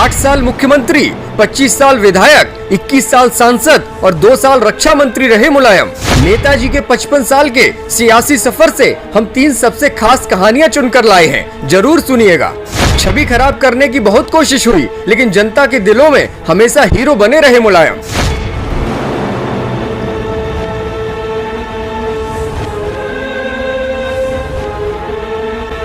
8 साल मुख्यमंत्री, 25 साल विधायक, 21 साल सांसद और 2 साल रक्षा मंत्री रहे मुलायम। नेताजी के 55 साल के सियासी सफर से हम 3 सबसे खास कहानियां चुनकर लाए हैं, जरूर सुनिएगा। छवि खराब करने की बहुत कोशिश हुई, लेकिन जनता के दिलों में हमेशा हीरो बने रहे मुलायम।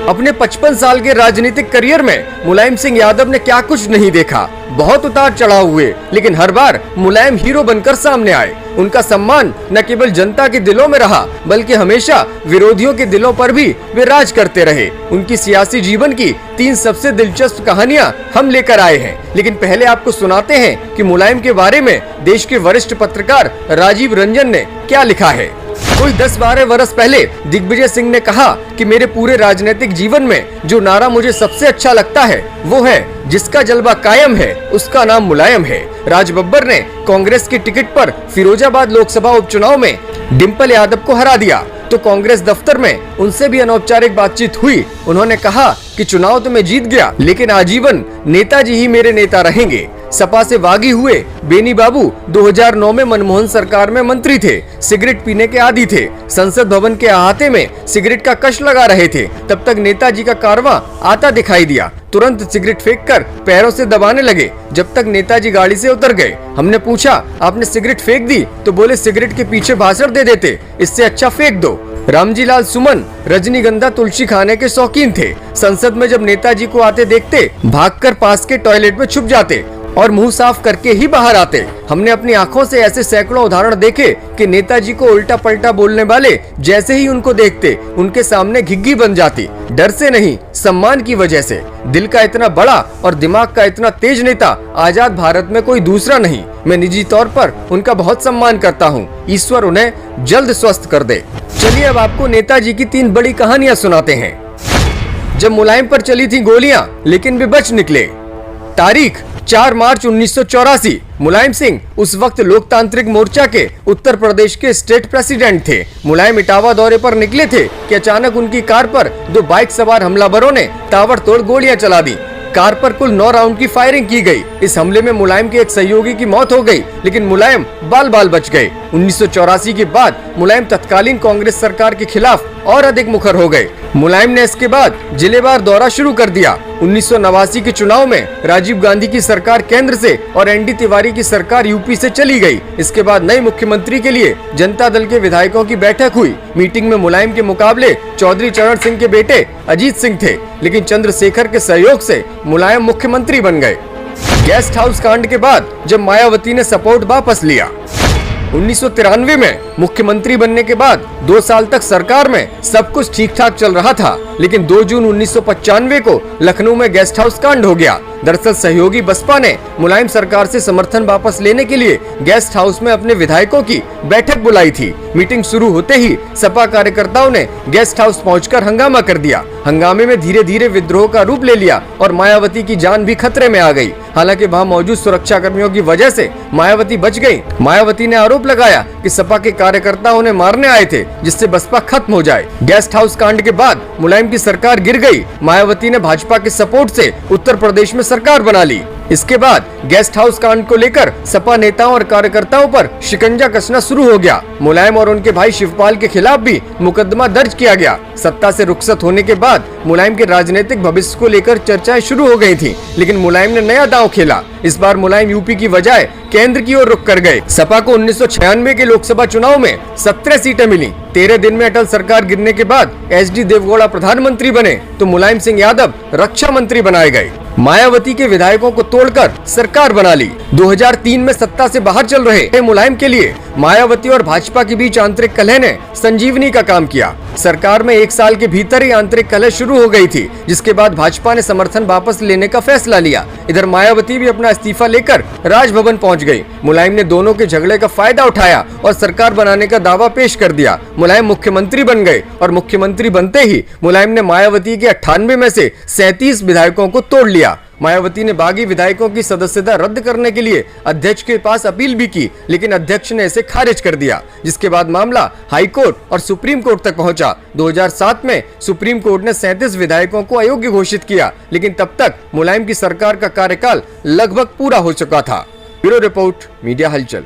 अपने 55 साल के राजनीतिक करियर में मुलायम सिंह यादव ने क्या कुछ नहीं देखा। बहुत उतार चढ़ाव हुए, लेकिन हर बार मुलायम हीरो बनकर सामने आए। उनका सम्मान न केवल जनता के दिलों में रहा, बल्कि हमेशा विरोधियों के दिलों पर भी वे राज करते रहे। उनकी सियासी जीवन की 3 सबसे दिलचस्प कहानियां हम लेकर आए हैं, लेकिन पहले आपको सुनाते हैं कि मुलायम के बारे में देश के वरिष्ठ पत्रकार राजीव रंजन ने क्या लिखा है। कोई 10-12 वर्ष पहले दिग्विजय सिंह ने कहा कि मेरे पूरे राजनीतिक जीवन में जो नारा मुझे सबसे अच्छा लगता है वो है, जिसका जलवा कायम है उसका नाम मुलायम है। राज बब्बर ने कांग्रेस के टिकट पर फिरोजाबाद लोकसभा उपचुनाव में डिंपल यादव को हरा दिया, तो कांग्रेस दफ्तर में उनसे भी अनौपचारिक बातचीत हुई। उन्होंने कहा कि चुनाव तो मैं जीत गया, लेकिन आजीवन नेताजी ही मेरे नेता रहेंगे। सपा से बागी हुए बेनी बाबू 2009 में मनमोहन सरकार में मंत्री थे। सिगरेट पीने के आदी थे। संसद भवन के अहाते में सिगरेट का कश लगा रहे थे। तब तक नेताजी का कारवां आता दिखाई दिया। तुरंत सिगरेट फेंककर पैरों से दबाने लगे, जब तक नेताजी गाड़ी से उतर गए। हमने पूछा, आपने सिगरेट फेंक दी? तो बोले, सिगरेट के पीछे भाषण दे देते, इससे अच्छा फेंक दो। रामजी लाल सुमन रजनीगंधा तुलसी खाने के शौकीन थे। संसद में जब नेताजी को आते देखते भागकर पास के टॉयलेट में छुप जाते और मुंह साफ करके ही बाहर आते। हमने अपनी आंखों से ऐसे सैकड़ों उदाहरण देखे कि नेताजी को उल्टा पलटा बोलने वाले जैसे ही उनको देखते उनके सामने घिग्गी बन जाती। डर से नहीं, सम्मान की वजह से। दिल का इतना बड़ा और दिमाग का इतना तेज नेता आजाद भारत में कोई दूसरा नहीं। मैं निजी तौर पर उनका बहुत सम्मान करता हूँ। ईश्वर उन्हें जल्द स्वस्थ कर दे। चलिए अब आपको नेताजी की 3 बड़ी कहानियां सुनाते हैं। जब मुलायम पर चली थी गोलियां, लेकिन वे बच निकले। तारीख 4 मार्च 1984। मुलायम सिंह उस वक्त लोकतांत्रिक मोर्चा के उत्तर प्रदेश के स्टेट प्रेसिडेंट थे। मुलायम इटावा दौरे पर निकले थे कि अचानक उनकी कार पर 2 बाइक सवार हमलावरों ने ताबड़तोड़ गोलियां चला दी। कार पर कुल 9 राउंड की फायरिंग की गई। इस हमले में मुलायम के एक सहयोगी की मौत हो गई, लेकिन मुलायम बाल बाल बच गए। 1984 के बाद मुलायम तत्कालीन कांग्रेस सरकार के खिलाफ और अधिक मुखर हो गए। मुलायम ने इसके बाद जिलेवार दौरा शुरू कर दिया। 1989 के चुनाव में राजीव गांधी की सरकार केंद्र से और एनडी तिवारी की सरकार यूपी से चली गई। इसके बाद नए मुख्यमंत्री के लिए जनता दल के विधायकों की बैठक हुई। मीटिंग में मुलायम के मुकाबले चौधरी चरण सिंह के बेटे अजीत सिंह थे, लेकिन चंद्रशेखर के सहयोग से मुलायम मुख्यमंत्री बन गए। गेस्ट हाउस कांड के बाद जब मायावती ने सपोर्ट वापस लिया, 1993 में मुख्यमंत्री बनने के बाद 2 साल तक सरकार में सब कुछ ठीक ठाक चल रहा था, लेकिन 2 जून 1995 को लखनऊ में गेस्ट हाउस कांड हो गया। दरअसल सहयोगी बसपा ने मुलायम सरकार से समर्थन वापस लेने के लिए गेस्ट हाउस में अपने विधायकों की बैठक बुलाई थी। मीटिंग शुरू होते ही सपा कार्यकर्ताओं ने गेस्ट हाउस पहुंचकर हंगामा कर दिया। हंगामे में धीरे धीरे विद्रोह का रूप ले लिया और मायावती की जान भी खतरे में आ गई। हालांकि वहां मौजूद सुरक्षा कर्मियों की वजह से मायावती बच गई। मायावती ने आरोप लगाया कि सपा के कार्यकर्ता उन्हें मारने आए थे, जिससे बसपा खत्म हो जाए। गेस्ट हाउस कांड के बाद मुलायम की सरकार गिर गई। मायावती ने भाजपा के सपोर्ट से उत्तर प्रदेश में सरकार बना ली। इसके बाद गेस्ट हाउस कांड को लेकर सपा नेताओं और कार्यकर्ताओं पर शिकंजा कसना शुरू हो गया। मुलायम और उनके भाई शिवपाल के खिलाफ भी मुकदमा दर्ज किया गया। सत्ता से रुखसत होने के बाद मुलायम के राजनीतिक भविष्य को लेकर चर्चाएं शुरू हो गई थी, लेकिन मुलायम ने नया दांव खेला। इस बार मुलायम यूपी की बजाय केंद्र की ओर रुख कर गए। सपा को 1996 के लोकसभा चुनाव में 17 सीटें मिली। 13 दिन में अटल सरकार गिरने के बाद एचडी देवगौड़ा प्रधानमंत्री बने, तो मुलायम सिंह यादव रक्षा मंत्री बनाए गए। मायावती के विधायकों को तोड़कर सरकार बना ली। 2003 में सत्ता से बाहर चल रहे मुलायम के लिए मायावती और भाजपा के बीच आंतरिक कलह ने संजीवनी का काम किया। सरकार में 1 साल के भीतर ही आंतरिक कलह शुरू हो गई थी, जिसके बाद भाजपा ने समर्थन वापस लेने का फैसला लिया। इधर मायावती भी अपना इस्तीफा लेकर राजभवन पहुंच गई। मुलायम ने दोनों के झगड़े का फायदा उठाया और सरकार बनाने का दावा पेश कर दिया। मुलायम मुख्यमंत्री बन गए और मुख्यमंत्री बनते ही मुलायम ने मायावती के 98 में से 37 विधायकों को तोड़ लिया। मायावती ने बागी विधायकों की सदस्यता रद्द करने के लिए अध्यक्ष के पास अपील भी की, लेकिन अध्यक्ष ने इसे खारिज कर दिया, जिसके बाद मामला हाई कोर्ट और सुप्रीम कोर्ट तक पहुंचा। 2007 में सुप्रीम कोर्ट ने 37 विधायकों को अयोग्य घोषित किया, लेकिन तब तक मुलायम की सरकार का कार्यकाल लगभग पूरा हो चुका था। ब्यूरो रिपोर्ट, मीडिया हलचल।